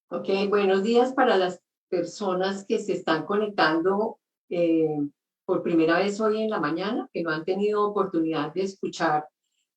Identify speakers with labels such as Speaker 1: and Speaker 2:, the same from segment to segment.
Speaker 1: Ok, buenos días para las personas que se están conectando eh, por primera vez hoy en la mañana, que no han tenido oportunidad de escuchar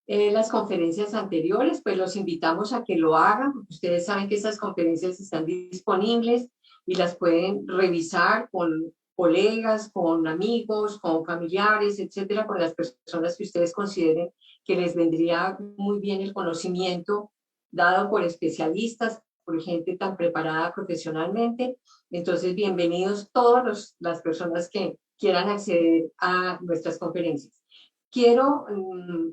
Speaker 1: las conferencias anteriores, pues los invitamos a que lo hagan, porque ustedes saben que esas conferencias están disponibles y las pueden revisar con colegas, con amigos, con familiares, etcétera, con las personas que ustedes consideren que les vendría muy bien el conocimiento dado por especialistas, por gente tan preparada profesionalmente. Entonces, bienvenidos todas las personas que quieran acceder a nuestras conferencias. Quiero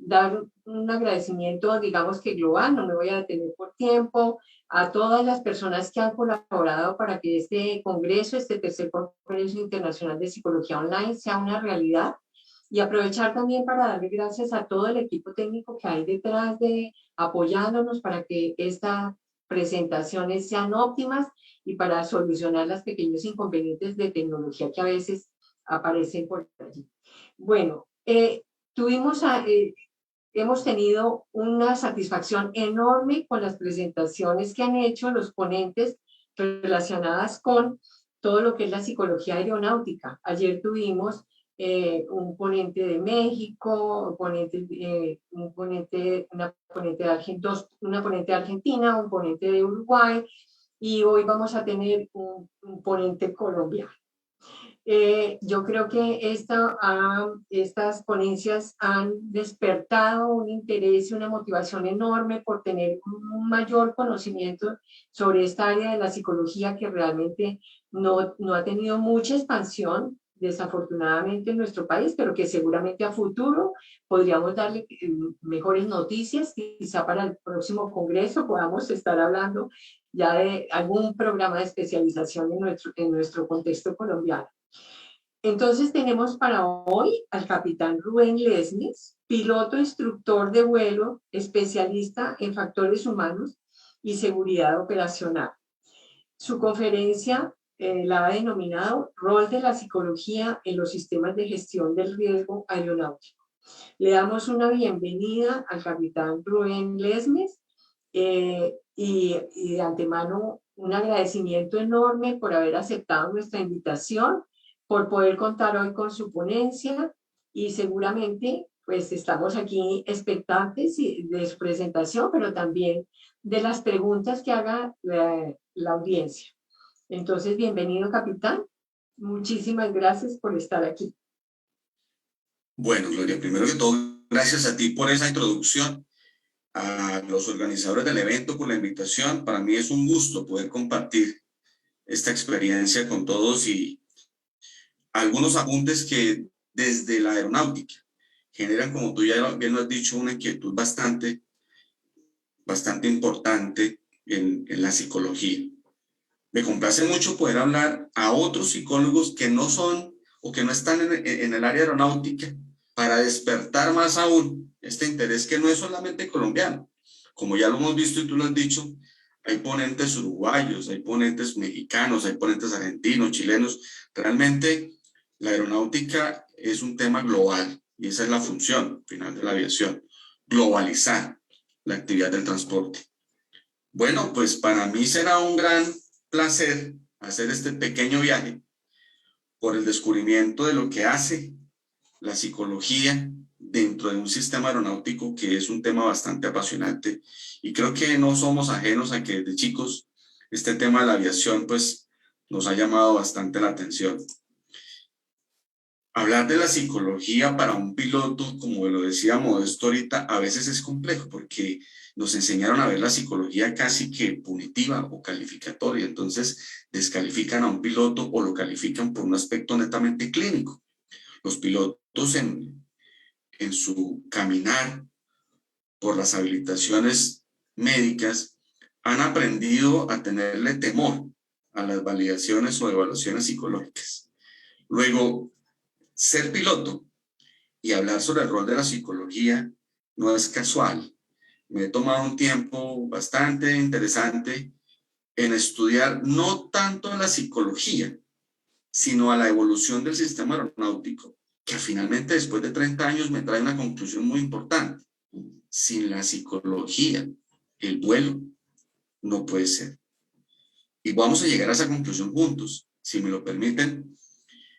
Speaker 1: dar un agradecimiento, digamos que global, no me voy a detener por tiempo, a todas las personas que han colaborado para que este congreso, este tercer Congreso Internacional de Psicología Online, sea una realidad. Y aprovechar también para darle gracias a todo el equipo técnico que hay detrás de apoyándonos para que estas presentaciones sean óptimas y para solucionar los pequeños inconvenientes de tecnología que a veces aparecen por allí. Bueno, tuvimos, hemos tenido una satisfacción enorme con las presentaciones que han hecho los ponentes relacionadas con todo lo que es la psicología aeronáutica. Ayer tuvimos un ponente de México, una ponente de Argentina, un ponente de Uruguay, y hoy vamos a tener un ponente colombiano. Yo creo que estas ponencias han despertado un interés y una motivación enorme por tener un mayor conocimiento sobre esta área de la psicología que realmente no ha tenido mucha expansión, desafortunadamente, en nuestro país, pero que seguramente a futuro podríamos darle mejores noticias. Quizá para el próximo congreso podamos estar hablando ya de algún programa de especialización en nuestro contexto colombiano. Entonces tenemos para hoy al capitán Rubén Lesmes, piloto instructor de vuelo, especialista en factores humanos y seguridad operacional. Su conferencia la ha denominado Rol de la psicología en los sistemas de gestión del riesgo aeronáutico. Le damos una bienvenida al capitán Rubén Lesmes y de antemano un agradecimiento enorme por haber aceptado nuestra invitación, por poder contar hoy con su ponencia y seguramente pues estamos aquí expectantes de su presentación, pero también de las preguntas que haga la audiencia. Entonces, bienvenido, capitán. Muchísimas gracias por estar aquí.
Speaker 2: Bueno, Gloria, primero que todo, gracias a ti por esa introducción, a los organizadores del evento por la invitación. Para mí es un gusto poder compartir esta experiencia con todos y algunos apuntes que desde la aeronáutica generan, como tú ya bien lo has dicho, una inquietud bastante importante en la psicología. Me complace mucho poder hablar a otros psicólogos que no son o que no están en el área aeronáutica para despertar más aún este interés que no es solamente colombiano. Como ya lo hemos visto y tú lo has dicho, hay ponentes uruguayos, hay ponentes mexicanos, hay ponentes argentinos, chilenos. Realmente la aeronáutica es un tema global y esa es la función final de la aviación, globalizar la actividad del transporte. Bueno, pues para mí será un gran placer hacer este pequeño viaje por el descubrimiento de lo que hace la psicología dentro de un sistema aeronáutico que es un tema bastante apasionante y creo que no somos ajenos a que desde chicos este tema de la aviación pues nos ha llamado bastante la atención. Hablar de la psicología para un piloto, como lo decía Modesto ahorita, a veces es complejo porque nos enseñaron a ver la psicología casi que punitiva o calificatoria, entonces descalifican a un piloto o lo califican por un aspecto netamente clínico. Los pilotos en su caminar por las habilitaciones médicas han aprendido a tenerle temor a las validaciones o evaluaciones psicológicas. Luego, ser piloto y hablar sobre el rol de la psicología no es casual. Me he tomado un tiempo bastante interesante en estudiar no tanto la psicología, sino a la evolución del sistema aeronáutico, que finalmente después de 30 años me trae una conclusión muy importante. Sin la psicología, el vuelo no puede ser. y vamos a llegar a esa conclusión juntos, si me lo permiten,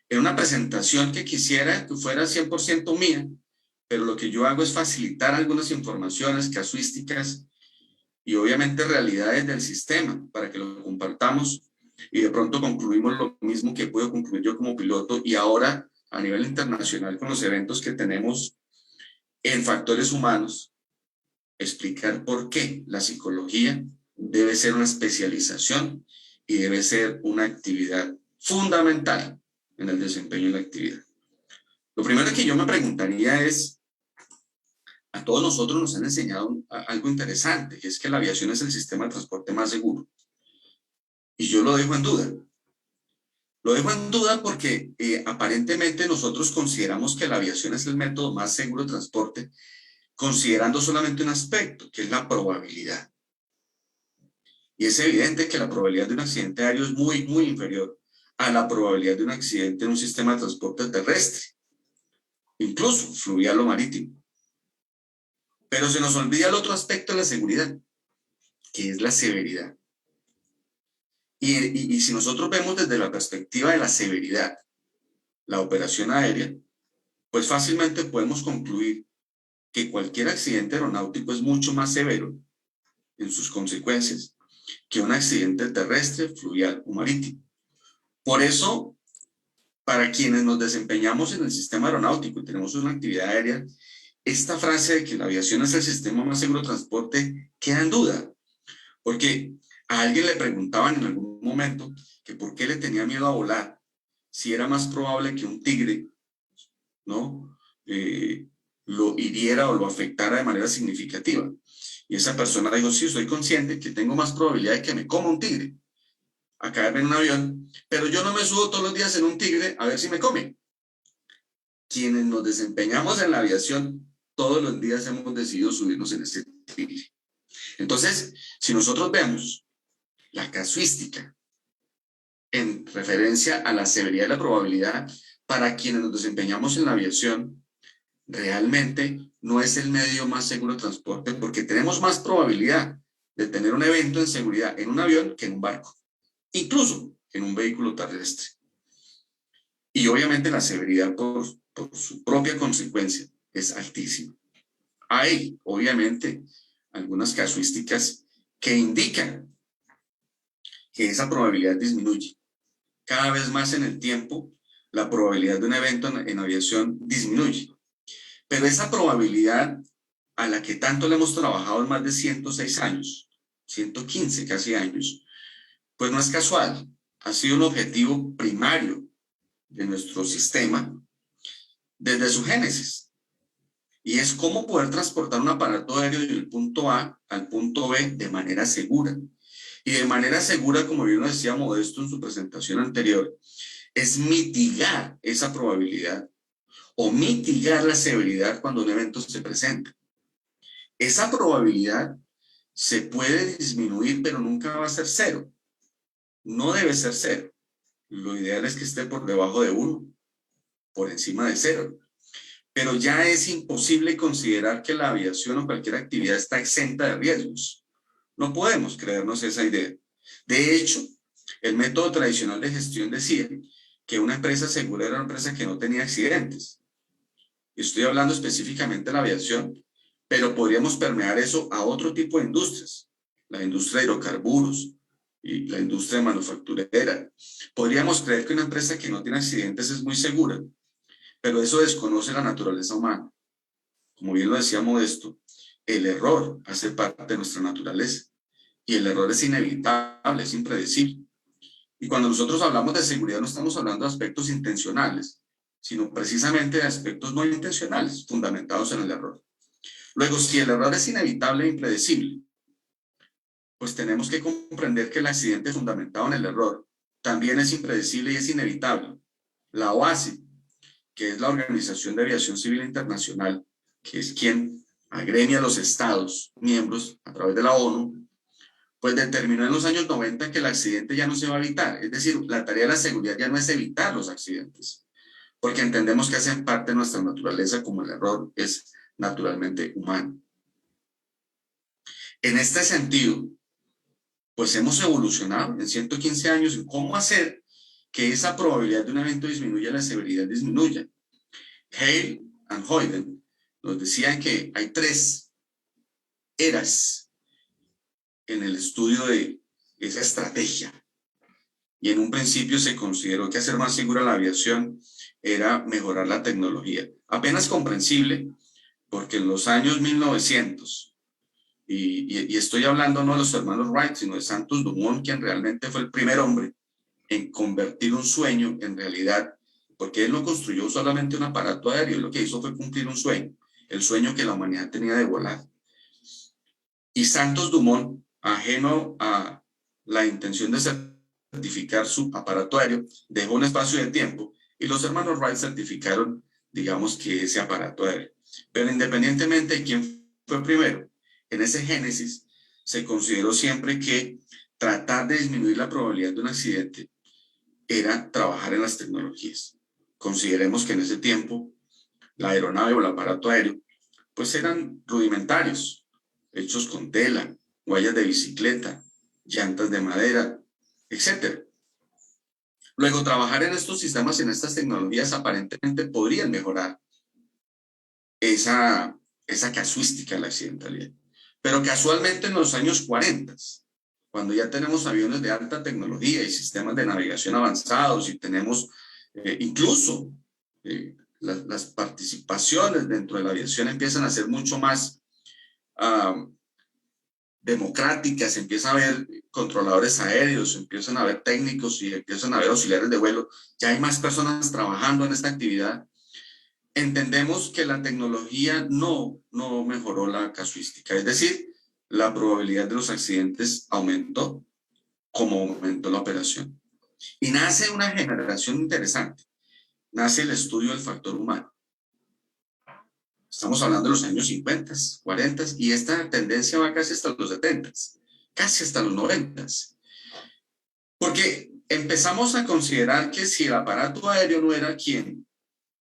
Speaker 2: en una presentación que quisiera que fuera 100% mía, pero lo que yo hago es facilitar algunas informaciones casuísticas y obviamente realidades del sistema para que lo compartamos y de pronto concluimos lo mismo que puedo concluir yo como piloto y ahora a nivel internacional con los eventos que tenemos en factores humanos, explicar por qué la psicología debe ser una especialización y debe ser una actividad fundamental en el desempeño de la actividad. Lo primero que yo me preguntaría es, a todos nosotros nos han enseñado algo interesante, y es que la aviación es el sistema de transporte más seguro. Y yo lo dejo en duda. Lo dejo en duda porque aparentemente nosotros consideramos que la aviación es el método más seguro de transporte, considerando solamente un aspecto, que es la probabilidad. Y es evidente que la probabilidad de un accidente aéreo es muy, muy inferior a la probabilidad de un accidente en un sistema de transporte terrestre, incluso fluvial o marítimo. Pero se nos olvida el otro aspecto de la seguridad, que es la severidad. Y si nosotros vemos desde la perspectiva de la severidad la operación aérea, pues fácilmente podemos concluir que cualquier accidente aeronáutico es mucho más severo en sus consecuencias que un accidente terrestre, fluvial o marítimo. Por eso, para quienes nos desempeñamos en el sistema aeronáutico y tenemos una actividad aérea, esta frase de que la aviación es el sistema más seguro de transporte queda en duda, porque a alguien le preguntaban en algún momento que por qué le tenía miedo a volar, si era más probable que un tigre, ¿no? Lo hiriera o lo afectara de manera significativa. Y esa persona dijo, sí, soy consciente que tengo más probabilidad de que me coma un tigre a caerme en un avión, pero yo no me subo todos los días en un tigre a ver si me come. Quienes nos desempeñamos en la aviación, todos los días hemos decidido subirnos en ese tigre. Entonces, si nosotros vemos la casuística en referencia a la severidad de la probabilidad, para quienes nos desempeñamos en la aviación, realmente no es el medio más seguro de transporte porque tenemos más probabilidad de tener un evento en seguridad en un avión que en un barco, incluso en un vehículo terrestre. Y obviamente la severidad por su propia consecuencia es altísima. Hay, obviamente, algunas casuísticas que indican que esa probabilidad disminuye. Cada vez más en el tiempo, la probabilidad de un evento en aviación disminuye. Pero esa probabilidad a la que tanto le hemos trabajado en más de 106 años, 115 casi años, pues no es casual. Ha sido un objetivo primario de nuestro sistema desde su génesis. Y es cómo poder transportar un aparato aéreo del punto A al punto B de manera segura. Y de manera segura, como bien lo decía Modesto en su presentación anterior, es mitigar esa probabilidad o mitigar la severidad cuando un evento se presenta. Esa probabilidad se puede disminuir, pero nunca va a ser cero. No debe ser cero. Lo ideal es que esté por debajo de 1, por encima de 0. Pero ya es imposible considerar que la aviación o cualquier actividad está exenta de riesgos. No podemos creernos esa idea. De hecho, el método tradicional de gestión decía que una empresa segura era una empresa que no tenía accidentes. Estoy hablando específicamente de la aviación, pero podríamos permear eso a otro tipo de industrias, la industria de hidrocarburos y la industria manufacturera. Podríamos creer que una empresa que no tiene accidentes es muy segura, pero eso desconoce la naturaleza humana. Como bien lo decía Modesto, el error hace parte de nuestra naturaleza y el error es inevitable, es impredecible. Y cuando nosotros hablamos de seguridad no estamos hablando de aspectos intencionales, sino precisamente de aspectos no intencionales, fundamentados en el error. Luego, si el error es inevitable e impredecible, pues tenemos que comprender que el accidente fundamentado en el error también es impredecible y es inevitable. La OASI, que es la Organización de Aviación Civil Internacional, que es quien agremia a los estados miembros a través de la ONU, pues determinó en los años 90 que el accidente ya no se va a evitar. Es decir, la tarea de la seguridad ya no es evitar los accidentes, porque entendemos que hacen parte de nuestra naturaleza como el error es naturalmente humano. En este sentido, pues hemos evolucionado en 115 años en cómo hacer que esa probabilidad de un evento disminuya, la severidad disminuya. Hale and Hoyden nos decían que hay 3 eras en el estudio de esa estrategia. Y en un principio se consideró que hacer más segura la aviación era mejorar la tecnología. Apenas comprensible, porque en los años 1900, y estoy hablando no de los hermanos Wright, sino de Santos Dumont, quien realmente fue el primer hombre en convertir un sueño en realidad, porque él no construyó solamente un aparato aéreo, lo que hizo fue cumplir un sueño, el sueño que la humanidad tenía de volar. Y Santos Dumont, ajeno a la intención de certificar su aparato aéreo, dejó un espacio de tiempo y los hermanos Wright certificaron, digamos, que ese aparato aéreo. Pero independientemente de quién fue primero, en ese génesis se consideró siempre que tratar de disminuir la probabilidad de un accidente era trabajar en las tecnologías. Consideremos que en ese tiempo la aeronave o el aparato aéreo pues eran rudimentarios, hechos con tela, huellas de bicicleta, llantas de madera, etc. Luego, trabajar en estos sistemas, en estas tecnologías, aparentemente podrían mejorar esa casuística de la accidentalidad. Pero casualmente en los años 40, cuando ya tenemos aviones de alta tecnología y sistemas de navegación avanzados y tenemos incluso las participaciones dentro de la aviación empiezan a ser mucho más democráticas, empiezan a haber controladores aéreos, empiezan a haber técnicos y empiezan a haber auxiliares de vuelo, ya hay más personas trabajando en esta actividad. Entendemos que la tecnología no mejoró la casuística, es decir, la probabilidad de los accidentes aumentó como aumentó la operación. Y nace una generación interesante, nace el estudio del factor humano. Estamos hablando de los años 50, 40 y esta tendencia va casi hasta los 70, casi hasta los 90. Porque empezamos a considerar que si el aparato aéreo no era quien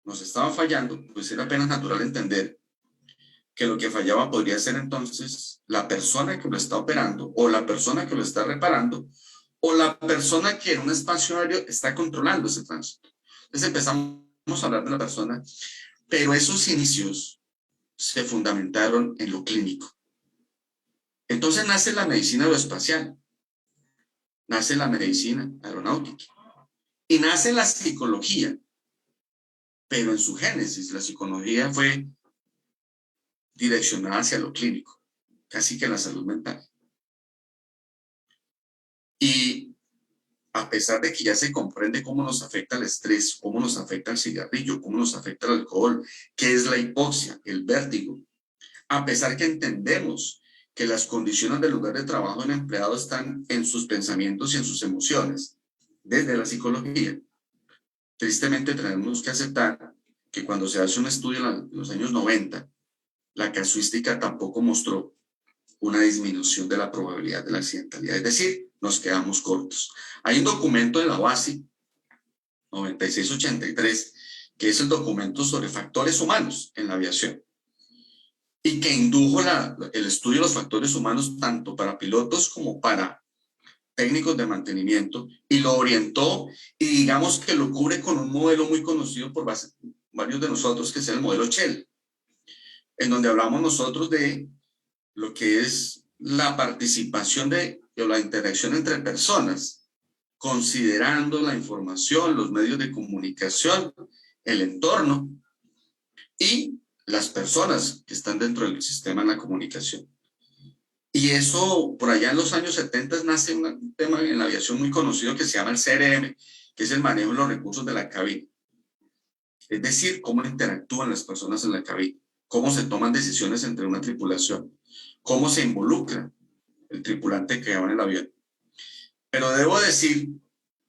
Speaker 2: nos estaba fallando, pues era apenas natural entender que lo que fallaba podría ser entonces la persona que lo está operando o la persona que lo está reparando o la persona que en un espacio aéreo está controlando ese tránsito. Entonces empezamos a hablar de la persona, pero esos inicios se fundamentaron en lo clínico. Entonces nace la medicina aeroespacial, nace la medicina aeronáutica y nace la psicología, pero en su génesis la psicología fue direccionada hacia lo clínico, casi que la salud mental. Y a pesar de que ya se comprende cómo nos afecta el estrés, cómo nos afecta el cigarrillo, cómo nos afecta el alcohol, qué es la hipoxia, el vértigo, a pesar que entendemos que las condiciones del lugar de trabajo del empleado están en sus pensamientos y en sus emociones, desde la psicología, tristemente tenemos que aceptar que cuando se hace un estudio en los años 90, la casuística tampoco mostró una disminución de la probabilidad de la accidentalidad, es decir, nos quedamos cortos. Hay un documento de la OASI 9683, que es el documento sobre factores humanos en la aviación, y que indujo el estudio de los factores humanos tanto para pilotos como para técnicos de mantenimiento, y lo orientó, y digamos que lo cubre con un modelo muy conocido por varios de nosotros, que es el modelo Shell, en donde hablamos nosotros de lo que es la participación de la interacción entre personas, considerando la información, los medios de comunicación, el entorno y las personas que están dentro del sistema de la comunicación. Y eso, por allá en los años 70, nace un tema en la aviación muy conocido que se llama el CRM, que es el manejo de los recursos de la cabina. Es decir, cómo interactúan las personas en la cabina, cómo se toman decisiones entre una tripulación, cómo se involucra el tripulante que va en el avión. Pero debo decir,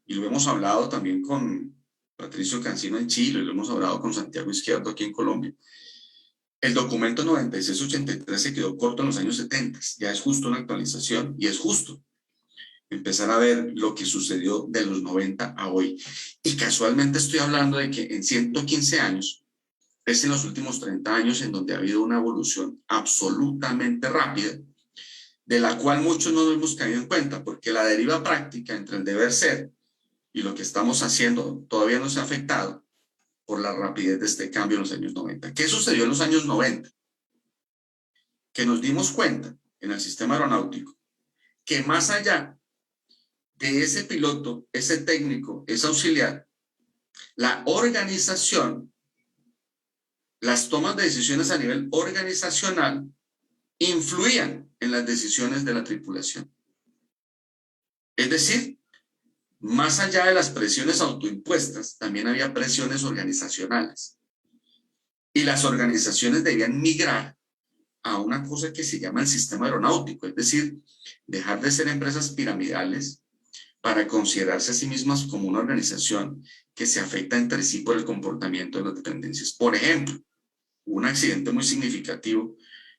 Speaker 2: y lo hemos hablado también con Patricio Cancino en Chile, y lo hemos hablado con Santiago Izquierdo aquí en Colombia, el documento 9683 se quedó corto en los años 70, ya es justo una actualización y es justo empezar a ver lo que sucedió de los 90 a hoy. Y casualmente estoy hablando de que en 115 años, es en los últimos 30 años en donde ha habido una evolución absolutamente rápida de la cual muchos no nos hemos caído en cuenta, porque la deriva práctica entre el deber ser y lo que estamos haciendo todavía no se ha afectado por la rapidez de este cambio en los años 90. ¿Qué sucedió en los años 90? Que nos dimos cuenta en el sistema aeronáutico que más allá de ese piloto, ese técnico, ese auxiliar, la organización, las tomas de decisiones a nivel organizacional influían en las decisiones de la tripulación. Es decir, más allá de las presiones autoimpuestas, también había presiones organizacionales. Y las organizaciones debían migrar a una cosa que se llama el sistema aeronáutico, es decir, dejar de ser empresas piramidales para considerarse a sí mismas como una organización que se afecta entre sí por el comportamiento de las dependencias. Por ejemplo, hubo un accidente muy significativo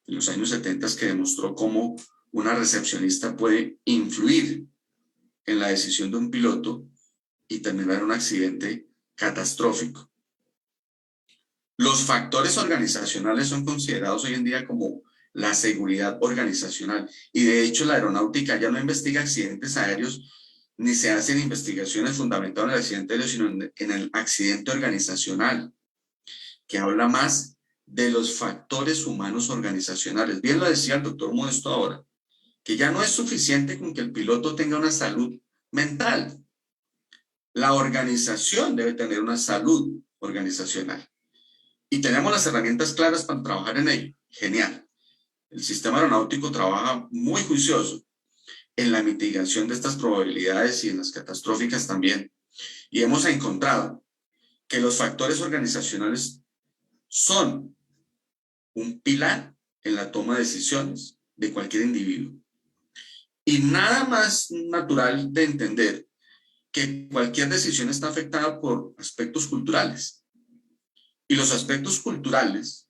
Speaker 2: en los años 70 que demostró cómo una recepcionista puede influir en la decisión de un piloto y terminar en un accidente catastrófico. Los factores organizacionales son considerados hoy en día como la seguridad organizacional y de hecho la aeronáutica ya no investiga accidentes aéreos ni se hacen investigaciones fundamentadas en el accidente aéreo, sino en el accidente organizacional, que habla más de los factores humanos organizacionales. Bien lo decía el doctor Modesto ahora, que ya no es suficiente con que el piloto tenga una salud mental. La organización debe tener una salud organizacional. Y tenemos las herramientas claras para trabajar en ello. Genial. El sistema aeronáutico trabaja muy juicioso en la mitigación de estas probabilidades y en las catastróficas también. Y hemos encontrado que los factores organizacionales son un pilar en la toma de decisiones de cualquier individuo. Y nada más natural de entender que cualquier decisión está afectada por aspectos culturales. Y los aspectos culturales,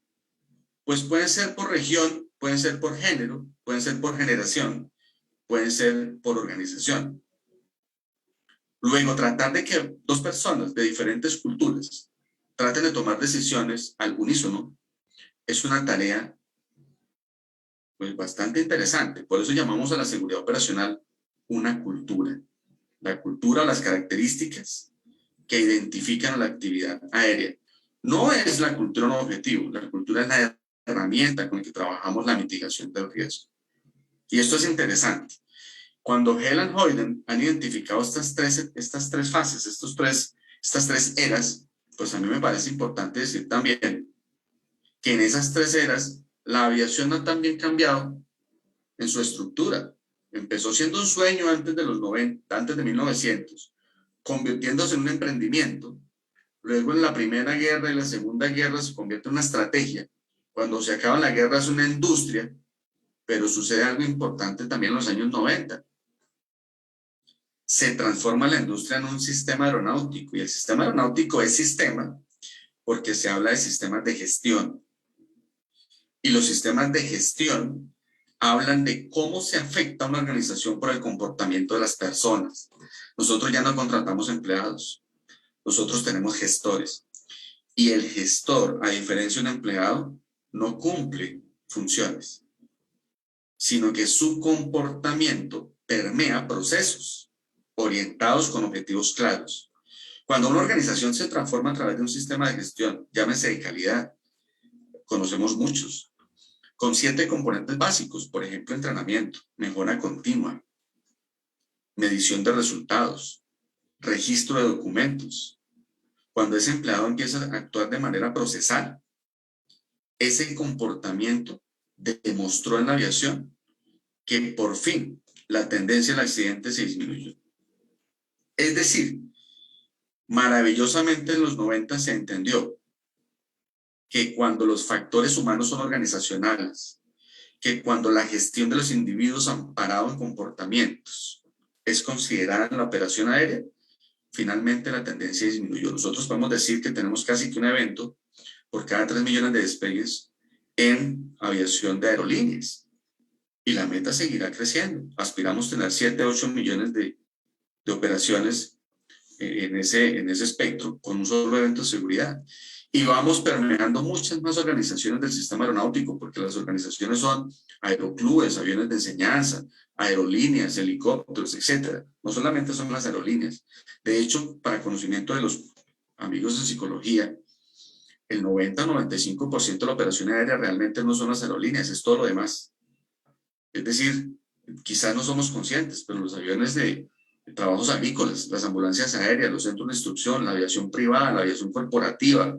Speaker 2: pues pueden ser por región, pueden ser por género, pueden ser por generación, pueden ser por organización. Luego, tratar de que dos personas de diferentes culturas traten de tomar decisiones al unísono es una tarea pues bastante interesante. Por eso llamamos a la seguridad operacional una cultura. La cultura, las características que identifican la actividad aérea. No es la cultura un objetivo, la cultura es la herramienta con la que trabajamos la mitigación del riesgo. Y esto es interesante. Cuando Helen Hoyden han identificado estas tres fases, estas tres eras, pues a mí me parece importante decir también que en esas tres eras la aviación ha también cambiado en su estructura. Empezó siendo un sueño antes de los 90, antes de 1900, convirtiéndose en un emprendimiento. Luego en la Primera Guerra y la Segunda Guerra se convierte en una estrategia. Cuando se acaba la guerra es una industria, pero sucede algo importante también en los años 90. Se transforma la industria en un sistema aeronáutico y el sistema aeronáutico es sistema porque se habla de sistemas de gestión. Y los sistemas de gestión hablan de cómo se afecta una organización por el comportamiento de las personas. Nosotros ya no contratamos empleados, nosotros tenemos gestores. Y el gestor, a diferencia de un empleado, no cumple funciones, sino que su comportamiento permea procesos orientados con objetivos claros. Cuando una organización se transforma a través de un sistema de gestión, llámese de calidad, conocemos muchos, con 7 componentes básicos, por ejemplo, entrenamiento, mejora continua, medición de resultados, registro de documentos. Cuando ese empleado empieza a actuar de manera procesal, ese comportamiento demostró en la aviación que por fin la tendencia al accidente se disminuyó. Es decir, maravillosamente en los 90 se entendió que cuando los factores humanos son organizacionales, que cuando la gestión de los individuos amparado en comportamientos es considerada en la operación aérea, finalmente la tendencia disminuyó. Nosotros podemos decir que tenemos casi que un evento por cada 3 millones de despegues en aviación de aerolíneas. Y la meta seguirá creciendo. Aspiramos a tener 7, 8 millones de operaciones en ese espectro con un solo evento de seguridad. Y vamos permeando muchas más organizaciones del sistema aeronáutico, porque las organizaciones son aeroclubes, aviones de enseñanza, aerolíneas, helicópteros, etcétera. No solamente son las aerolíneas. De hecho, para conocimiento de los amigos de psicología, el 90-95% de la operación aérea realmente no son las aerolíneas, es todo lo demás. Es decir, quizás no somos conscientes, pero los aviones de trabajos agrícolas, las ambulancias aéreas, los centros de instrucción, la aviación privada, la aviación corporativa,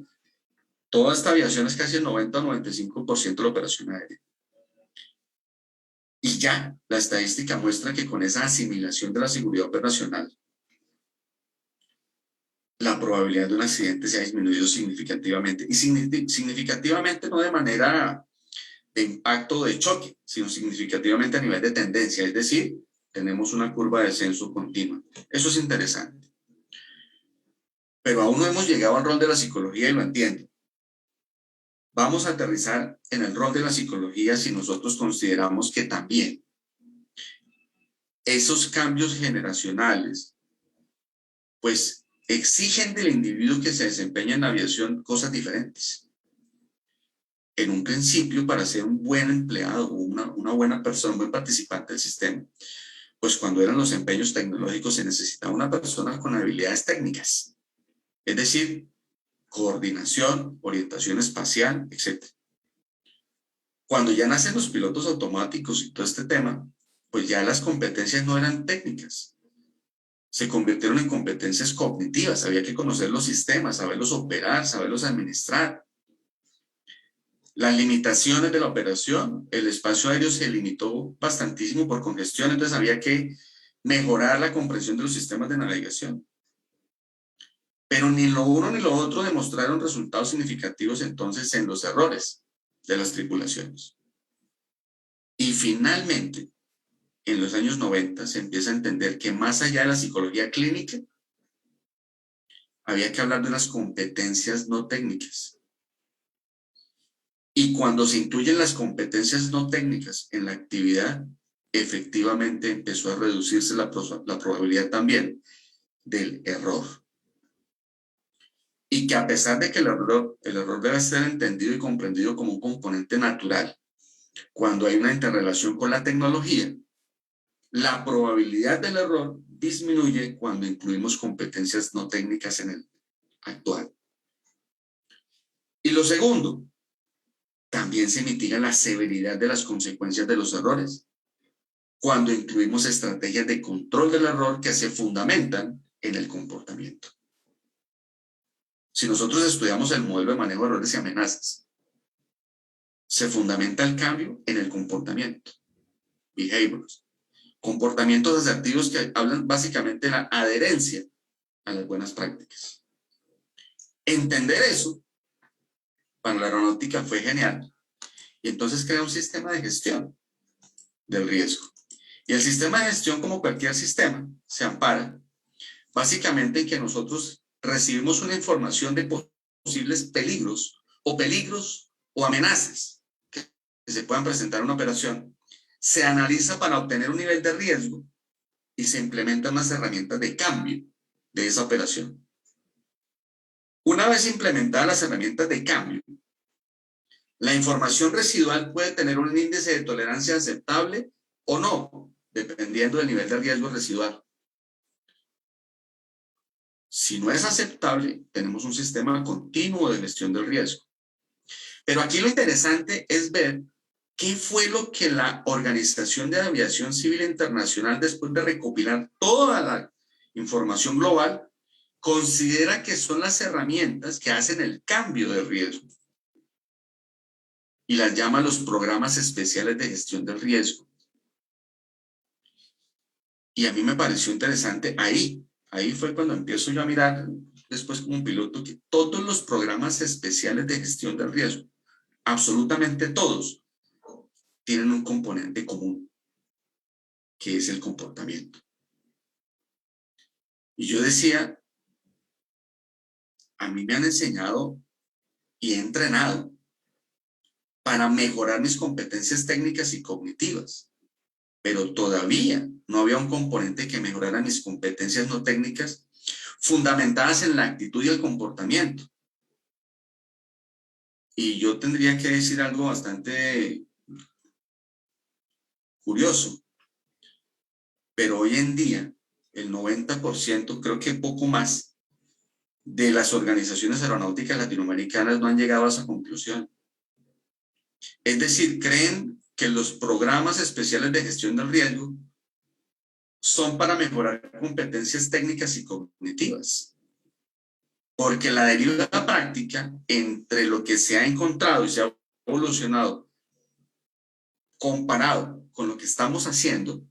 Speaker 2: toda esta aviación es casi el 90-95% de la operación aérea. Y ya la estadística muestra que con esa asimilación de la seguridad operacional, la probabilidad de un accidente se ha disminuido significativamente. Y significativamente no de manera de impacto de choque, sino significativamente a nivel de tendencia. Es decir, tenemos una curva de descenso continua. Eso es interesante. Pero aún no hemos llegado al rol de la psicología y lo entiendo. Vamos a aterrizar en el rol de la psicología si nosotros consideramos que también esos cambios generacionales, pues exigen del individuo que se desempeña en la aviación cosas diferentes. En un principio, para ser un buen empleado o una buena persona, un buen participante del sistema, pues cuando eran los empeños tecnológicos se necesitaba una persona con habilidades técnicas, es decir, coordinación, orientación espacial, etc. Cuando ya nacen los pilotos automáticos y todo este tema, pues ya las competencias no eran técnicas, se convirtieron en competencias cognitivas, había que conocer los sistemas, saberlos operar, saberlos administrar. Las limitaciones de la operación, el espacio aéreo se limitó bastantísimo por congestión, entonces había que mejorar la comprensión de los sistemas de navegación. Pero ni lo uno ni lo otro demostraron resultados significativos entonces en los errores de las tripulaciones. Y finalmente, en los años 90 se empieza a entender que más allá de la psicología clínica, había que hablar de unas competencias no técnicas. Y cuando se incluyen las competencias no técnicas en la actividad, efectivamente empezó a reducirse la probabilidad también del error. Y que a pesar de que el error debe ser entendido y comprendido como un componente natural, cuando hay una interrelación con la tecnología, la probabilidad del error disminuye cuando incluimos competencias no técnicas en el actual. Y lo segundo, también se mitiga la severidad de las consecuencias de los errores, cuando incluimos estrategias de control del error que se fundamentan en el comportamiento. Si nosotros estudiamos el modelo de manejo de errores y amenazas, se fundamenta el cambio en el comportamiento, behaviors, comportamientos asertivos que hablan básicamente de la adherencia a las buenas prácticas. Entender eso para la aeronáutica fue genial, y entonces crea un sistema de gestión del riesgo. Y el sistema de gestión, como cualquier sistema, se ampara básicamente en que nosotros recibimos una información de posibles peligros o amenazas que se puedan presentar en una operación. Se analiza para obtener un nivel de riesgo y se implementan unas herramientas de cambio de esa operación. Una vez implementadas las herramientas de cambio, la información residual puede tener un índice de tolerancia aceptable o no, dependiendo del nivel de riesgo residual. Si no es aceptable, tenemos un sistema continuo de gestión del riesgo. Pero aquí lo interesante es ver qué fue lo que la Organización de Aviación Civil Internacional, después de recopilar toda la información global, considera que son las herramientas que hacen el cambio de riesgo. Y las llama los programas especiales de gestión del riesgo. Y a mí me pareció interesante ahí fue cuando empiezo yo a mirar después como un piloto que todos los programas especiales de gestión del riesgo, absolutamente todos, tienen un componente común, que es el comportamiento. Y yo decía, a mí me han enseñado y he entrenado para mejorar mis competencias técnicas y cognitivas, pero todavía no había un componente que mejorara mis competencias no técnicas fundamentadas en la actitud y el comportamiento. Y yo tendría que decir algo bastante curioso, pero hoy en día el 90%, creo que poco más, de las organizaciones aeronáuticas latinoamericanas no han llegado a esa conclusión. Es decir, creen que los programas especiales de gestión del riesgo son para mejorar competencias técnicas y cognitivas. Porque la deriva práctica entre lo que se ha encontrado y se ha evolucionado comparado con lo que estamos haciendo,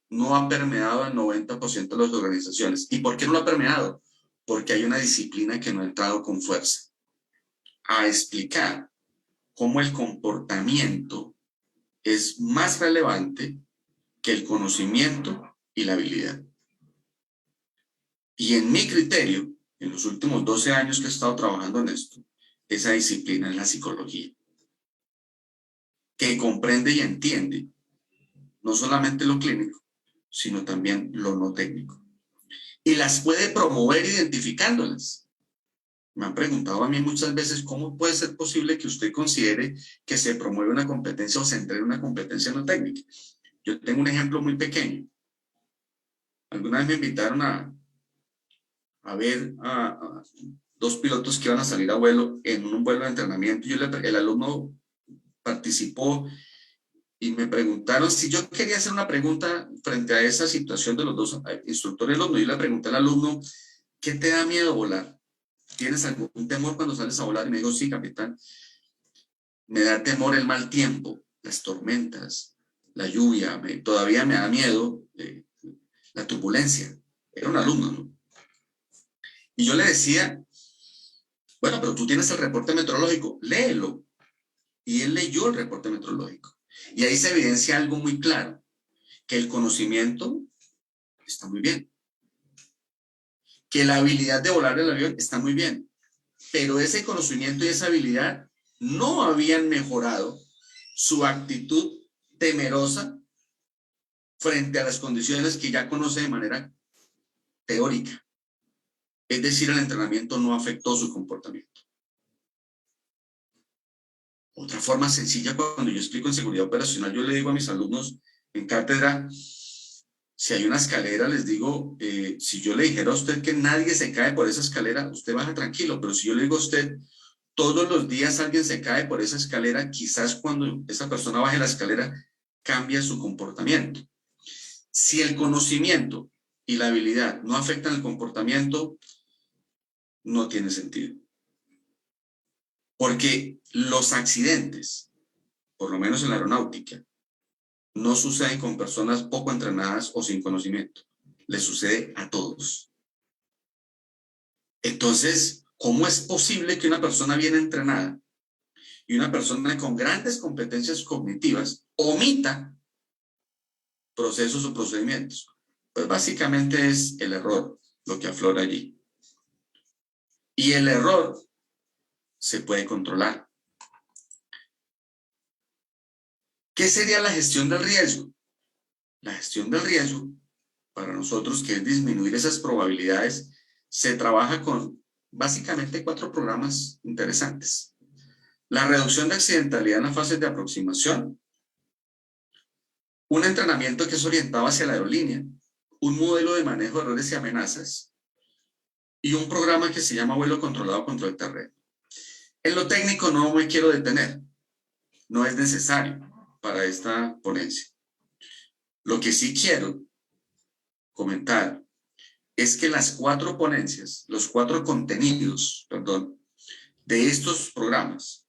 Speaker 2: no ha permeado al 90% de las organizaciones. ¿Y por qué no lo ha permeado? Porque hay una disciplina que no ha entrado con fuerza a explicar cómo el comportamiento es más relevante que el conocimiento y la habilidad. Y en mi criterio, en los últimos 12 años que he estado trabajando en esto, esa disciplina es la psicología, que comprende y entiende no solamente lo clínico, sino también lo no técnico. Y las puede promover identificándolas. Me han preguntado a mí muchas veces cómo puede ser posible que usted considere que se promueve una competencia o se entrene una competencia no técnica. Yo tengo un ejemplo muy pequeño. Alguna vez me invitaron a ver a dos pilotos que iban a salir a vuelo en un vuelo de entrenamiento. El alumno participó y me preguntaron si yo quería hacer una pregunta frente a esa situación de los dos instructores y alumno. Yo le pregunté al alumno, ¿qué te da miedo volar? ¿Tienes algún temor cuando sales a volar? Y me dijo, sí, capitán, me da temor el mal tiempo, las tormentas, la lluvia, todavía me da miedo la turbulencia. Era un alumno, ¿no? Y yo le decía, bueno, pero tú tienes el reporte meteorológico, léelo. Y él leyó el reporte meteorológico. Y ahí se evidencia algo muy claro, que el conocimiento está muy bien, que la habilidad de volar el avión está muy bien, pero ese conocimiento y esa habilidad no habían mejorado su actitud temerosa frente a las condiciones que ya conoce de manera teórica. Es decir, el entrenamiento no afectó su comportamiento. Otra forma sencilla, cuando yo explico en seguridad operacional, yo le digo a mis alumnos en cátedra, si hay una escalera, les digo, si yo le dijera a usted que nadie se cae por esa escalera, usted baja tranquilo, pero si yo le digo a usted, todos los días alguien se cae por esa escalera, quizás cuando esa persona baje la escalera, cambia su comportamiento. Si el conocimiento y la habilidad no afectan el comportamiento, no tiene sentido. Porque los accidentes, por lo menos en la aeronáutica, no suceden con personas poco entrenadas o sin conocimiento. Les sucede a todos. Entonces, ¿cómo es posible que una persona bien entrenada y una persona con grandes competencias cognitivas omita procesos o procedimientos? Pues básicamente es el error lo que aflora allí. Y el error se puede controlar. ¿Qué sería la gestión del riesgo? La gestión del riesgo, para nosotros, que es disminuir esas probabilidades, se trabaja con básicamente 4 programas interesantes. La reducción de accidentalidad en las fases de aproximación, un entrenamiento que es orientado hacia la aerolínea, un modelo de manejo de errores y amenazas, y un programa que se llama vuelo controlado contra el terreno. En lo técnico no me quiero detener, no es necesario para esta ponencia. Lo que sí quiero comentar es que las 4 ponencias, los 4 contenidos, de estos programas,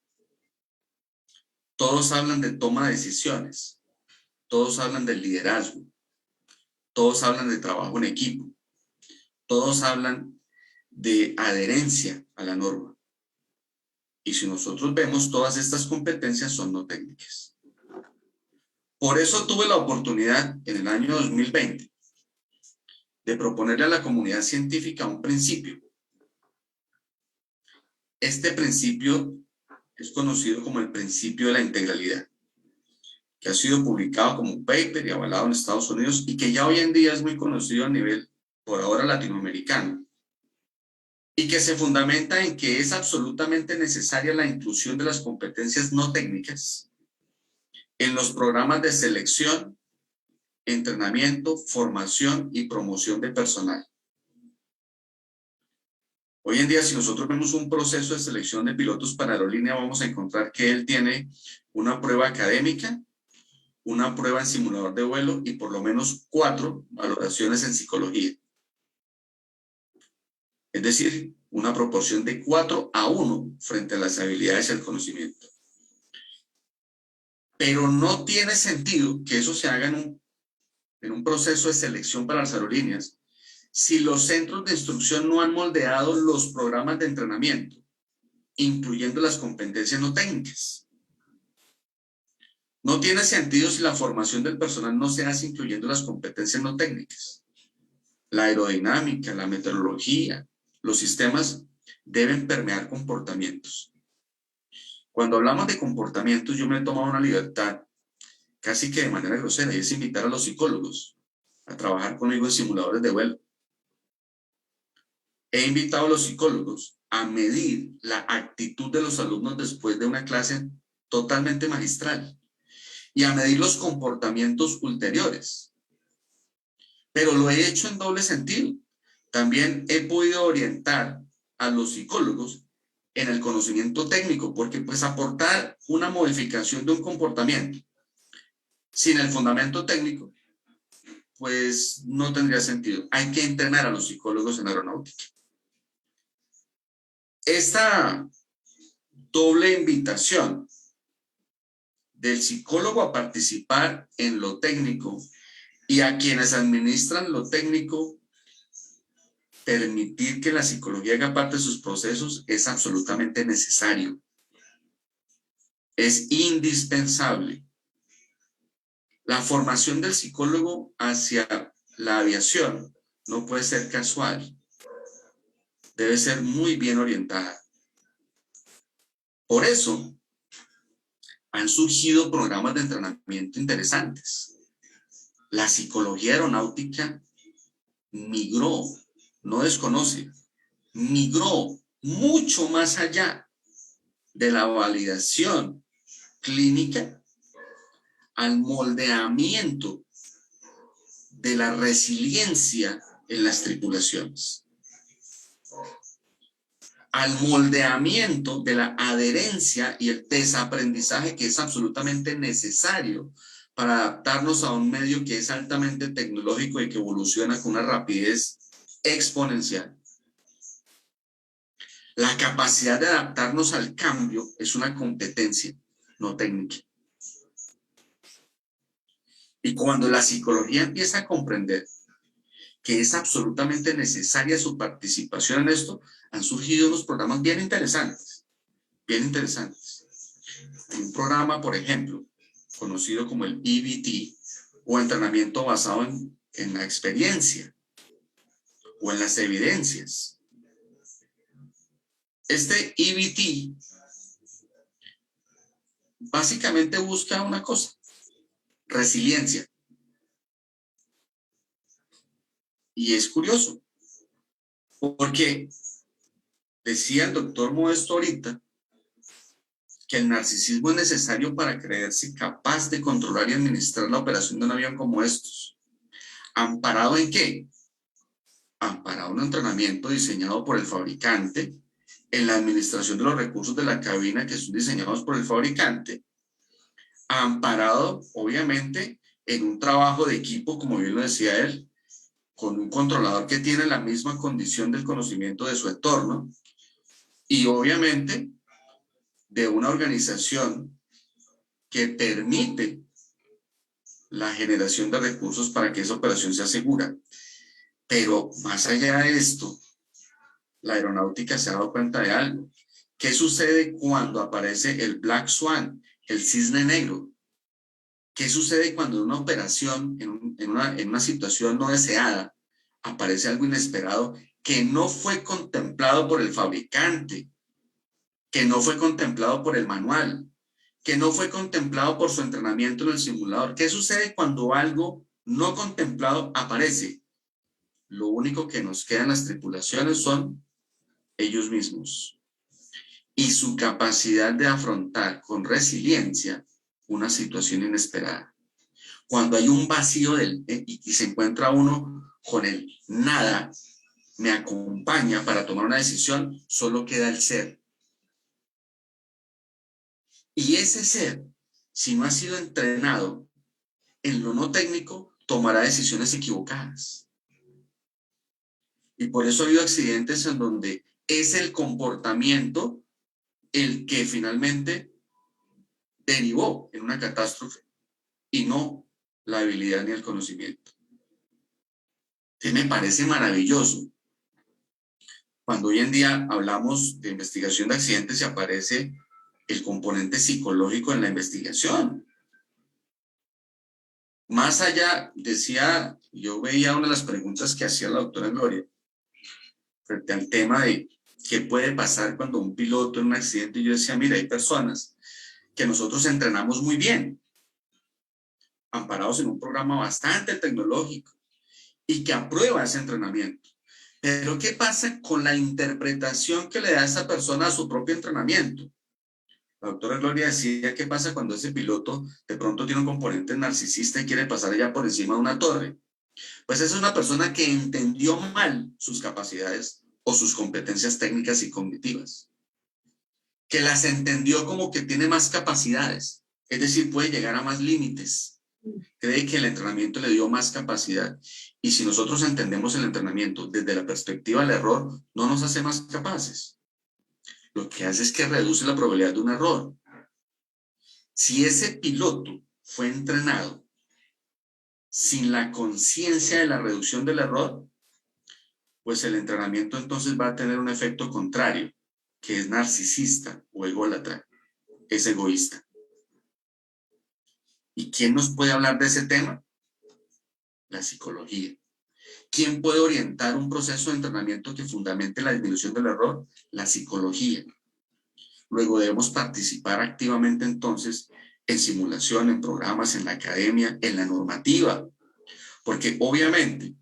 Speaker 2: todos hablan de toma de decisiones, todos hablan del liderazgo, todos hablan de trabajo en equipo, todos hablan de adherencia a la norma. Y si nosotros vemos, todas estas competencias son no técnicas. Por eso tuve la oportunidad en el año 2020 de proponerle a la comunidad científica un principio. Este principio es conocido como el principio de la integralidad, que ha sido publicado como un paper y avalado en Estados Unidos y que ya hoy en día es muy conocido a nivel, por ahora, latinoamericano. y que se fundamenta en que es absolutamente necesaria la inclusión de las competencias no técnicas en los programas de selección, entrenamiento, formación y promoción de personal. Hoy en día, si nosotros vemos un proceso de selección de pilotos para aerolínea, vamos a encontrar que él tiene una prueba académica, una prueba en simulador de vuelo y por lo menos 4 valoraciones en psicología. Es decir, una proporción de 4-1 frente a las habilidades y el conocimiento. Pero no tiene sentido que eso se haga en un proceso de selección para las aerolíneas si los centros de instrucción no han moldeado los programas de entrenamiento, incluyendo las competencias no técnicas. No tiene sentido si la formación del personal no se hace incluyendo las competencias no técnicas. La aerodinámica, la meteorología, los sistemas deben permear comportamientos. Cuando hablamos de comportamientos, yo me he tomado una libertad casi que de manera grosera, y es invitar a los psicólogos a trabajar conmigo en simuladores de vuelo. He invitado a los psicólogos a medir la actitud de los alumnos después de una clase totalmente magistral y a medir los comportamientos ulteriores. Pero lo he hecho en doble sentido. También he podido orientar a los psicólogos en el conocimiento técnico, porque pues aportar una modificación de un comportamiento sin el fundamento técnico, pues no tendría sentido. Hay que entrenar a los psicólogos en aeronáutica. Esta doble invitación del psicólogo a participar en lo técnico y a quienes administran lo técnico, permitir que la psicología haga parte de sus procesos es absolutamente necesario. Es indispensable. La formación del psicólogo hacia la aviación no puede ser casual. Debe ser muy bien orientada. Por eso han surgido programas de entrenamiento interesantes. La psicología aeronáutica migró, no desconoce, migró mucho más allá de la validación clínica al moldeamiento de la resiliencia en las tripulaciones, al moldeamiento de la adherencia y el desaprendizaje que es absolutamente necesario para adaptarnos a un medio que es altamente tecnológico y que evoluciona con una rapidez exponencial. La capacidad de adaptarnos al cambio es una competencia, no técnica. Y cuando la psicología empieza a comprender que es absolutamente necesaria su participación en esto, han surgido unos programas bien interesantes, bien interesantes. Un programa, por ejemplo, conocido como el EBT, o entrenamiento basado en la experiencia o en las evidencias. Este EBT básicamente busca una cosa: resiliencia. Y es curioso, porque decía el doctor Modesto ahorita que el narcisismo es necesario para creerse capaz de controlar y administrar la operación de un avión como estos. ¿Amparado en qué? Amparado en un entrenamiento diseñado por el fabricante, en la administración de los recursos de la cabina que son diseñados por el fabricante, amparado obviamente en un trabajo de equipo, como bien lo decía él, con un controlador que tiene la misma condición del conocimiento de su entorno y obviamente de una organización que permite la generación de recursos para que esa operación sea segura. Pero más allá de esto, la aeronáutica se ha dado cuenta de algo. ¿Qué sucede cuando aparece el Black Swan, el cisne negro? ¿Qué sucede cuando en una operación, en una situación no deseada, aparece algo inesperado que no fue contemplado por el fabricante, que no fue contemplado por el manual, que no fue contemplado por su entrenamiento en el simulador? ¿Qué sucede cuando algo no contemplado aparece? Lo único que nos queda en las tripulaciones son ellos mismos y su capacidad de afrontar con resiliencia una situación inesperada. Cuando hay un vacío y se encuentra uno con el nada, me acompaña para tomar una decisión, solo queda el ser. Y ese ser, si no ha sido entrenado en lo no técnico, tomará decisiones equivocadas. Y por eso ha habido accidentes en donde es el comportamiento el que finalmente derivó en una catástrofe y no la habilidad ni el conocimiento. Que me parece maravilloso. Cuando hoy en día hablamos de investigación de accidentes y aparece el componente psicológico en la investigación. Más allá, yo veía una de las preguntas que hacía la doctora Gloria frente al tema de qué puede pasar cuando un piloto en un accidente, y yo decía, mira, hay personas que nosotros entrenamos muy bien, amparados en un programa bastante tecnológico y que aprueba ese entrenamiento. Pero ¿qué pasa con la interpretación que le da esa persona a su propio entrenamiento? La doctora Gloria decía, ¿qué pasa cuando ese piloto de pronto tiene un componente narcisista y quiere pasar allá por encima de una torre? Pues esa es una persona que entendió mal sus capacidades o sus competencias técnicas y cognitivas, que las entendió como que tiene más capacidades, es decir, puede llegar a más límites. Cree que el entrenamiento le dio más capacidad. Y si nosotros entendemos el entrenamiento desde la perspectiva del error, no nos hace más capaces. Lo que hace es que reduce la probabilidad de un error. Si ese piloto fue entrenado sin la conciencia de la reducción del error, pues el entrenamiento entonces va a tener un efecto contrario, que es narcisista o ególatra, es egoísta. ¿Y quién nos puede hablar de ese tema? La psicología. ¿Quién puede orientar un proceso de entrenamiento que fundamente la disminución del error? La psicología. Luego debemos participar activamente entonces en simulación, en programas, en la academia, en la normativa. Porque obviamente,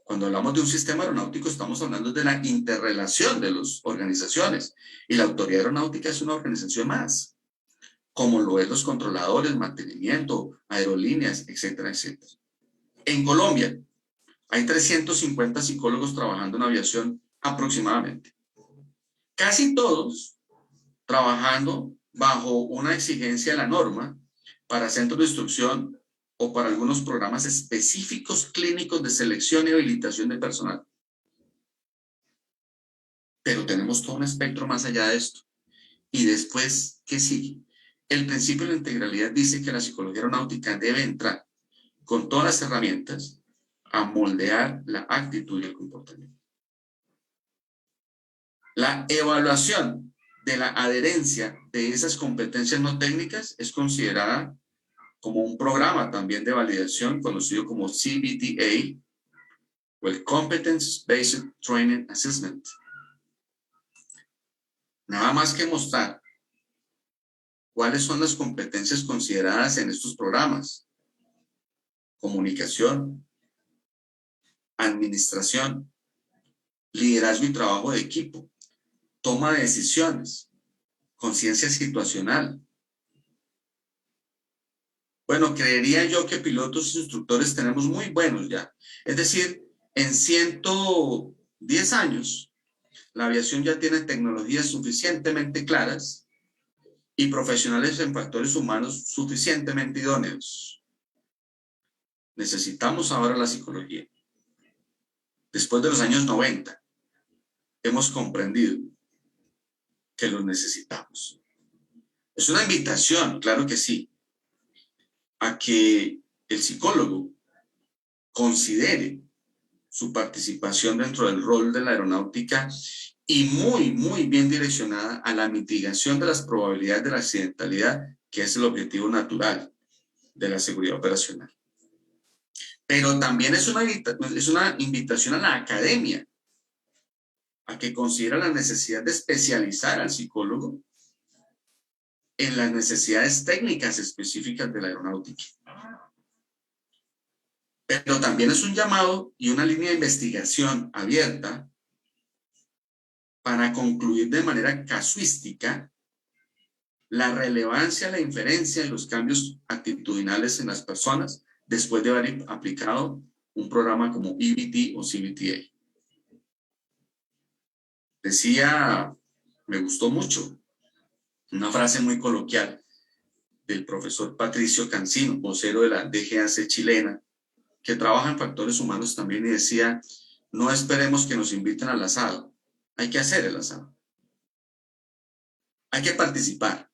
Speaker 2: cuando hablamos de un sistema aeronáutico, estamos hablando de la interrelación de las organizaciones. Y la autoridad aeronáutica es una organización más, como lo es los controladores, mantenimiento, aerolíneas, etcétera, etcétera. En Colombia, hay 350 psicólogos trabajando en aviación aproximadamente. Casi todos trabajando bajo una exigencia de la norma para centros de instrucción o para algunos programas específicos clínicos de selección y habilitación de personal. Pero tenemos todo un espectro más allá de esto. Y después, ¿qué sigue? El principio de la integralidad dice que la psicología aeronáutica debe entrar con todas las herramientas a moldear la actitud y el comportamiento. La evaluación de la adherencia de esas competencias no técnicas es considerada como un programa también de validación conocido como CBTA o el Competence Based Training Assessment. Nada más que mostrar cuáles son las competencias consideradas en estos programas: comunicación, administración, liderazgo y trabajo de equipo, toma de decisiones, conciencia situacional. Bueno, creería yo que pilotos y instructores tenemos muy buenos ya. Es decir, en 110 años, la aviación ya tiene tecnologías suficientemente claras y profesionales en factores humanos suficientemente idóneos. Necesitamos ahora la psicología. Después de los años 90, hemos comprendido que los necesitamos. Es una invitación, claro que sí, a que el psicólogo considere su participación dentro del rol de la aeronáutica y muy bien direccionada a la mitigación de las probabilidades de la accidentalidad, que es el objetivo natural de la seguridad operacional. Pero también es una invitación a la academia a que considere la necesidad de especializar al psicólogo en las necesidades técnicas específicas de la aeronáutica. Pero también es un llamado y una línea de investigación abierta para concluir de manera casuística la relevancia, la inferencia y los cambios actitudinales en las personas después de haber aplicado un programa como EBT o CBTA. Decía, me gustó mucho, una frase muy coloquial del profesor Patricio Cancino, vocero de la DGAC chilena, que trabaja en factores humanos también, y decía, no esperemos que nos inviten al asado, hay que hacer el asado, hay que participar.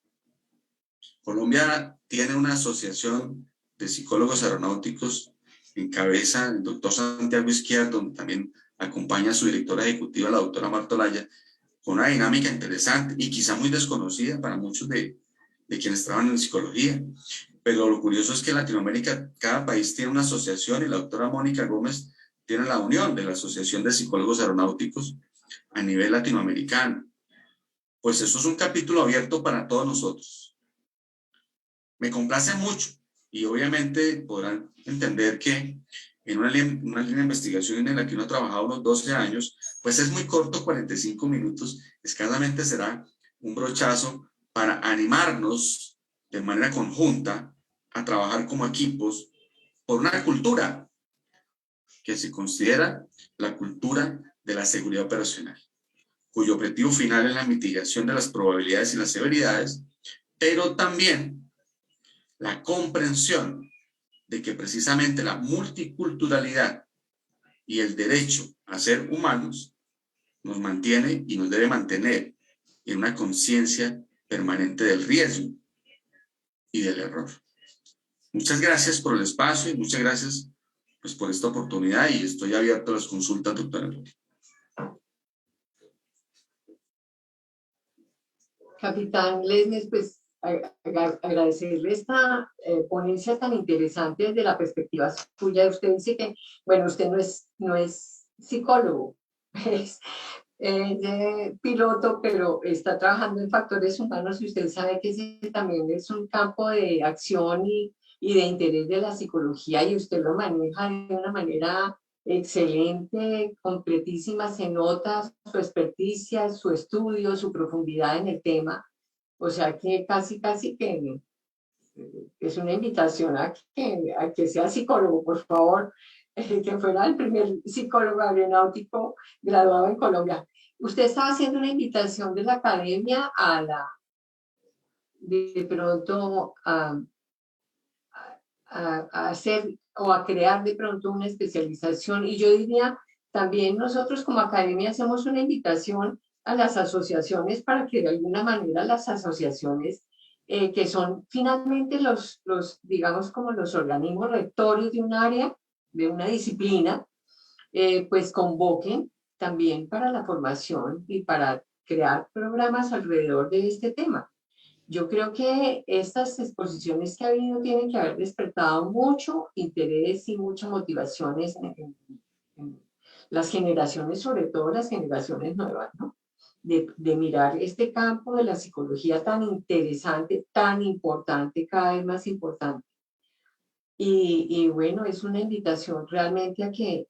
Speaker 2: Colombia tiene una asociación de psicólogos aeronáuticos en cabeza el doctor Santiago Izquierdo, donde también acompaña a su directora ejecutiva, la doctora Marta Olaya, con una dinámica interesante y quizá muy desconocida para muchos de quienes trabajan en psicología. Pero lo curioso es que en Latinoamérica cada país tiene una asociación, y la doctora Mónica Gómez tiene la unión de la Asociación de Psicólogos Aeronáuticos a nivel latinoamericano. Pues eso es un capítulo abierto para todos nosotros. Me complace mucho, y obviamente podrán entender que en una línea de investigación en la que uno ha trabajado unos 12 años, pues es muy corto, 45 minutos, escasamente será un brochazo para animarnos de manera conjunta a trabajar como equipos por una cultura que se considera la cultura de la seguridad operacional, cuyo objetivo final es la mitigación de las probabilidades y las severidades, pero también la comprensión de que precisamente la multiculturalidad y el derecho a ser humanos nos mantiene y nos debe mantener en una conciencia permanente del riesgo y del error. Muchas gracias por el espacio y muchas gracias pues, por esta oportunidad, y estoy abierto a las consultas, doctora.
Speaker 1: Capitán Lesmes, pues agradecerle esta ponencia tan interesante desde la perspectiva suya. Usted dice que, bueno, usted no es psicólogo, es piloto, pero está trabajando en factores humanos, y usted sabe que ese también es un campo de acción y de interés de la psicología, y usted lo maneja de una manera excelente, completísima, se nota su experticia, su estudio, su profundidad en el tema. O sea que casi que es una invitación a que sea psicólogo, por favor, que fuera el primer psicólogo aeronáutico graduado en Colombia. Usted está haciendo una invitación de la academia de pronto a hacer o a crear de pronto una especialización, y yo diría también nosotros como academia hacemos una invitación a las asociaciones para que de alguna manera las asociaciones que son finalmente digamos como los organismos rectores de un área, de una disciplina, pues convoquen también para la formación y para crear programas alrededor de este tema. Yo creo que estas exposiciones que ha habido tienen que haber despertado mucho interés y mucha motivación en las generaciones, sobre todo las generaciones nuevas, ¿no? De mirar este campo de la psicología tan interesante, tan importante, cada vez más importante. Y bueno, es una invitación realmente a que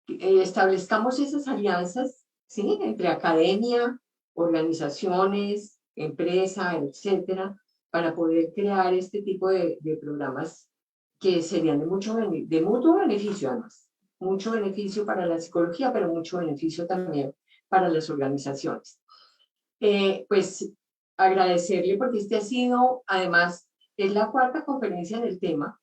Speaker 1: establezcamos esas alianzas, ¿sí? Entre academia, organizaciones, empresa, etcétera, para poder crear este tipo de programas que serían de mutuo beneficio, además. Mucho beneficio para la psicología, pero mucho beneficio también para las organizaciones. Pues agradecerle, porque este ha sido, además, es la cuarta conferencia en el tema,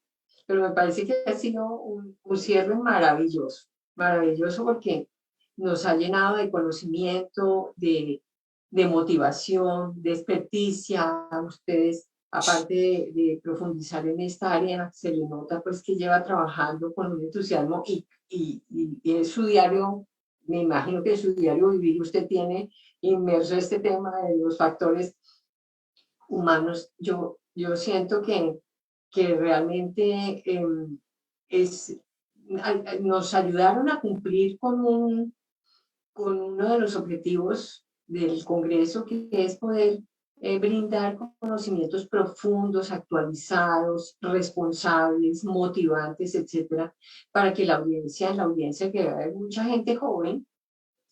Speaker 1: pero me parece que ha sido un cierre maravilloso, maravilloso, porque nos ha llenado de conocimiento, de motivación, de experticia. A ustedes, aparte de profundizar en esta área, se le nota pues que lleva trabajando con un entusiasmo, y es su diario, me imagino que es su diario vivir. Usted tiene inmerso este tema de los factores humanos. Yo siento que realmente nos ayudaron a cumplir con uno de los objetivos del Congreso, que es poder brindar conocimientos profundos, actualizados, responsables, motivantes, etcétera, para que la audiencia que hay mucha gente joven,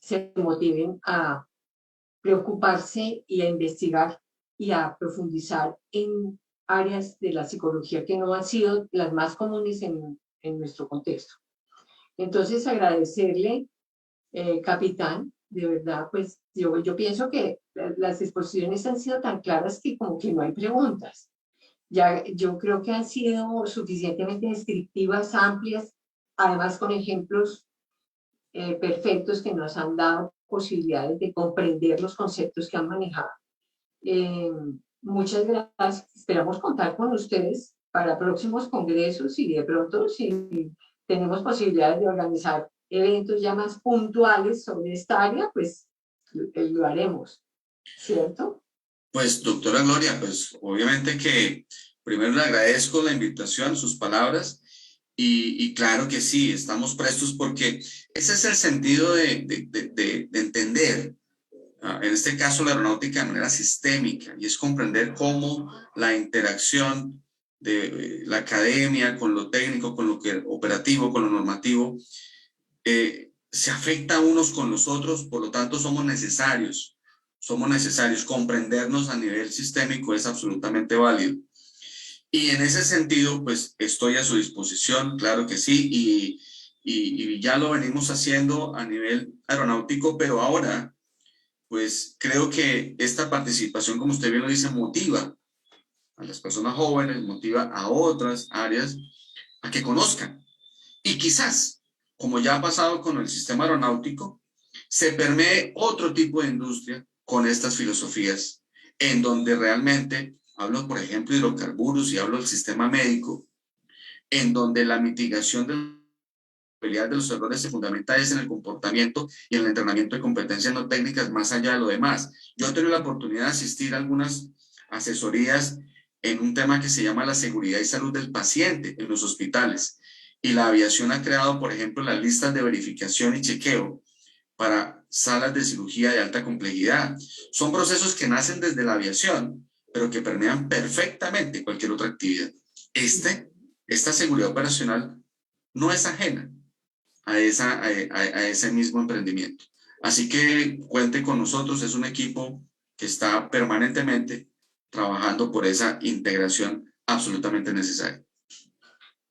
Speaker 1: se motiven a preocuparse y a investigar y a profundizar en áreas de la psicología que no han sido las más comunes en nuestro contexto. Entonces, agradecerle, capitán, de verdad, pues yo pienso que las exposiciones han sido tan claras que como que no hay preguntas. Ya, yo creo que han sido suficientemente descriptivas, amplias, además con ejemplos perfectos que nos han dado posibilidades de comprender los conceptos que han manejado. Eh, Muchas gracias. Esperamos contar con ustedes para próximos congresos y de pronto si tenemos posibilidades de organizar eventos ya más puntuales sobre esta área, pues lo haremos, ¿cierto?
Speaker 2: Pues, doctora Gloria, pues obviamente que primero le agradezco la invitación, sus palabras, y claro que sí, estamos prestos porque ese es el sentido de entender, en este caso la aeronáutica de manera sistémica, y es comprender cómo la interacción de la academia con lo técnico, con lo que operativo, con lo normativo, se afecta unos con los otros, por lo tanto somos necesarios, comprendernos a nivel sistémico es absolutamente válido. Y en ese sentido, pues estoy a su disposición, claro que sí, y ya lo venimos haciendo a nivel aeronáutico, pero ahora, pues creo que esta participación, como usted bien lo dice, motiva a las personas jóvenes, motiva a otras áreas a que conozcan. Y quizás, como ya ha pasado con el sistema aeronáutico, se permee otro tipo de industria con estas filosofías, en donde realmente, hablo por ejemplo de hidrocarburos y hablo del sistema médico, en donde la mitigación de la probabilidad de los errores se fundamenta es en el comportamiento y en el entrenamiento de competencias no técnicas más allá de lo demás. Yo he tenido la oportunidad de asistir a algunas asesorías en un tema que se llama la seguridad y salud del paciente en los hospitales. Y la aviación ha creado, por ejemplo, las listas de verificación y chequeo para salas de cirugía de alta complejidad. Son procesos que nacen desde la aviación, pero que permean perfectamente cualquier otra actividad. Esta seguridad operacional no es ajena a ese mismo emprendimiento. Así que cuente con nosotros, es un equipo que está permanentemente trabajando por esa integración absolutamente necesaria.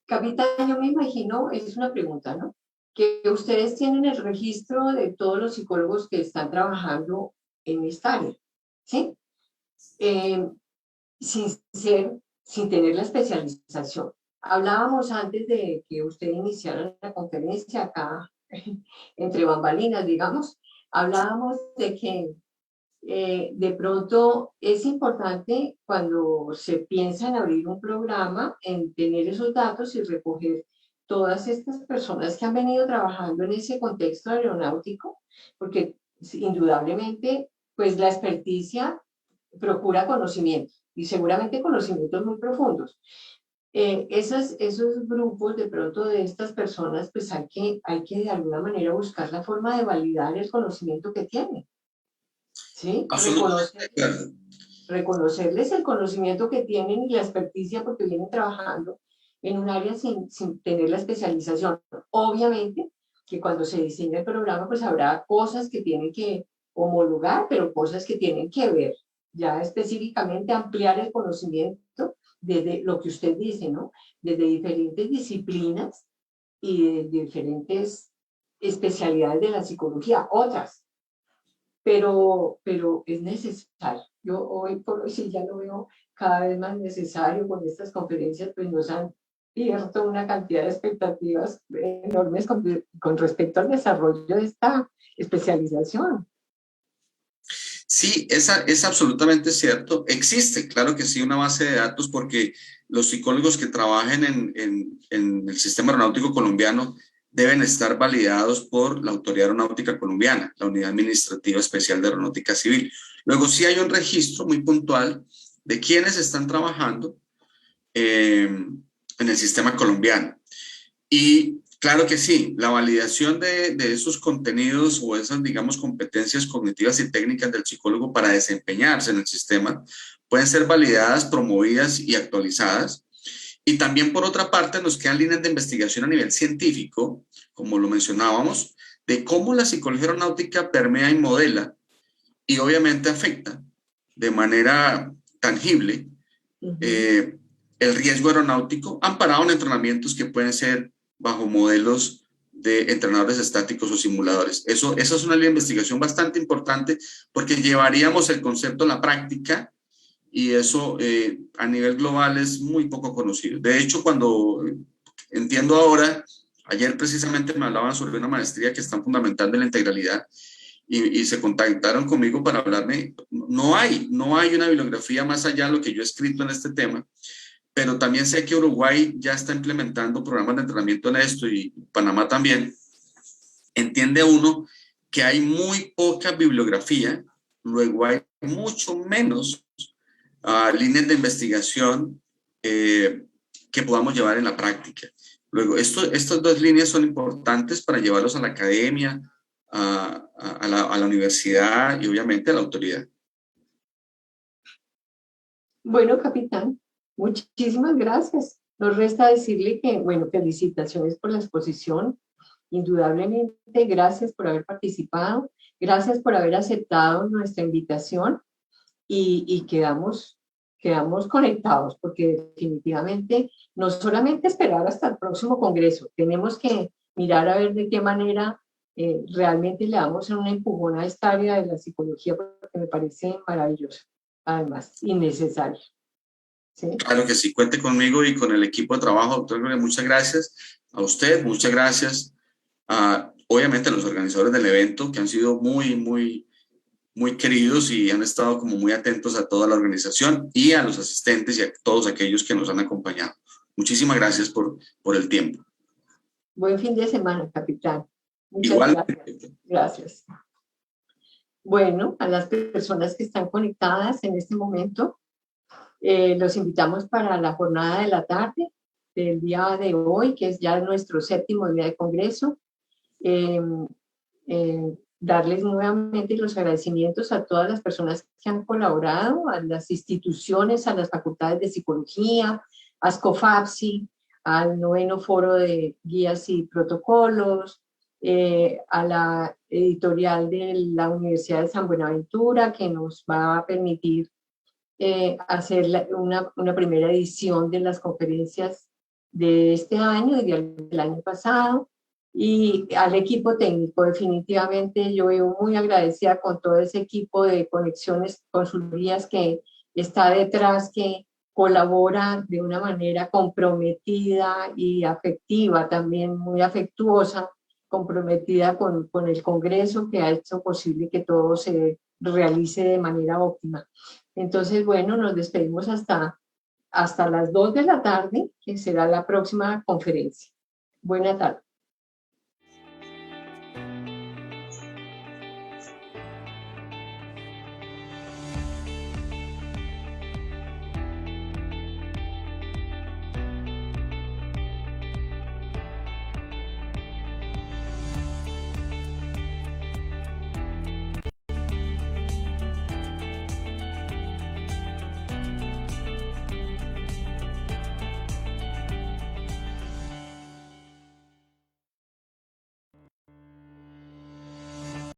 Speaker 1: Capitán, yo me imagino, es una pregunta, ¿no? Que ustedes tienen el registro de todos los psicólogos que están trabajando en esta área, ¿sí? Sin sin tener la especialización. Hablábamos antes de que usted iniciara la conferencia acá, entre bambalinas, digamos, hablábamos de que de pronto es importante cuando se piensa en abrir un programa, en tener esos datos y recoger todas estas personas que han venido trabajando en ese contexto aeronáutico, porque indudablemente, pues la experticia procura conocimiento y seguramente conocimientos muy profundos. Esos grupos de pronto de estas personas, pues hay que de alguna manera buscar la forma de validar el conocimiento que tienen. ¿Sí? Reconocerles el conocimiento que tienen y la experticia porque vienen trabajando en un área sin tener la especialización. Obviamente que cuando se diseña el programa, pues habrá cosas que tienen que homologar, pero cosas que tienen que ver, ya específicamente ampliar el conocimiento desde lo que usted dice, ¿no? Desde diferentes disciplinas y de diferentes especialidades de la psicología, otras, pero es necesario. Yo hoy por hoy sí ya lo veo cada vez más necesario con estas conferencias, pues nos han abierto una cantidad de expectativas enormes con respecto al desarrollo de esta especialización.
Speaker 2: Sí, es absolutamente cierto. Existe, claro que sí, una base de datos porque los psicólogos que trabajen en el sistema aeronáutico colombiano deben estar validados por la Autoridad Aeronáutica Colombiana, la Unidad Administrativa Especial de Aeronáutica Civil. Luego sí hay un registro muy puntual de quienes están trabajando en el sistema colombiano. Y claro que sí, la validación de esos contenidos o esas, digamos, competencias cognitivas y técnicas del psicólogo para desempeñarse en el sistema pueden ser validadas, promovidas y actualizadas. Y también, por otra parte, nos quedan líneas de investigación a nivel científico, como lo mencionábamos, de cómo la psicología aeronáutica permea y modela y obviamente afecta de manera tangible el riesgo aeronáutico, amparado en entrenamientos que pueden ser bajo modelos de entrenadores estáticos o simuladores. Esa es una línea de investigación bastante importante porque llevaríamos el concepto a la práctica y eso a nivel global es muy poco conocido. De hecho, cuando entiendo ahora, ayer precisamente me hablaban sobre una maestría que están fundamentando en la integralidad y se contactaron conmigo para hablarme. No hay una bibliografía más allá de lo que yo he escrito en este tema, pero también sé que Uruguay ya está implementando programas de entrenamiento en esto y Panamá también. Entiende uno que hay muy poca bibliografía, luego hay mucho menos líneas de investigación que podamos llevar en la práctica. Luego, estas dos líneas son importantes para llevarlos a la academia, a la universidad y obviamente a la autoridad.
Speaker 1: Bueno, capitán, muchísimas gracias. Nos resta decirle que, bueno, felicitaciones por la exposición. Indudablemente, gracias por haber participado, gracias por haber aceptado nuestra invitación y quedamos conectados porque definitivamente no solamente esperar hasta el próximo congreso, tenemos que mirar a ver de qué manera realmente le damos un empujón a esta área de la psicología porque me parece maravilloso, además, innecesario. ¿Sí?
Speaker 2: Claro que sí, cuente conmigo y con el equipo de trabajo, doctor Gloria, muchas gracias a usted, muchas gracias obviamente a los organizadores del evento que han sido muy queridos y han estado como muy atentos a toda la organización y a los asistentes y a todos aquellos que nos han acompañado. Muchísimas gracias por el tiempo.
Speaker 1: Buen fin de semana, capitán. Muchas
Speaker 2: Igual.
Speaker 1: Gracias. Bueno, a las personas que están conectadas en este momento, los invitamos para la jornada de la tarde del día de hoy, que es ya nuestro 7º día de congreso. Darles nuevamente los agradecimientos a todas las personas que han colaborado, a las instituciones, a las facultades de psicología, a SCOFAPSI, al 9º Foro de Guías y Protocolos, a la editorial de la Universidad de San Buenaventura, que nos va a permitir hacer una primera edición de las conferencias de este año y del año pasado. Y al equipo técnico, definitivamente yo veo muy agradecida con todo ese equipo de conexiones, consultorías que está detrás, que colabora de una manera comprometida y afectiva, también muy afectuosa, comprometida con el Congreso, que ha hecho posible que todo se realice de manera óptima. Entonces, bueno, nos despedimos hasta las 2 de la tarde, que será la próxima conferencia. Buena tarde.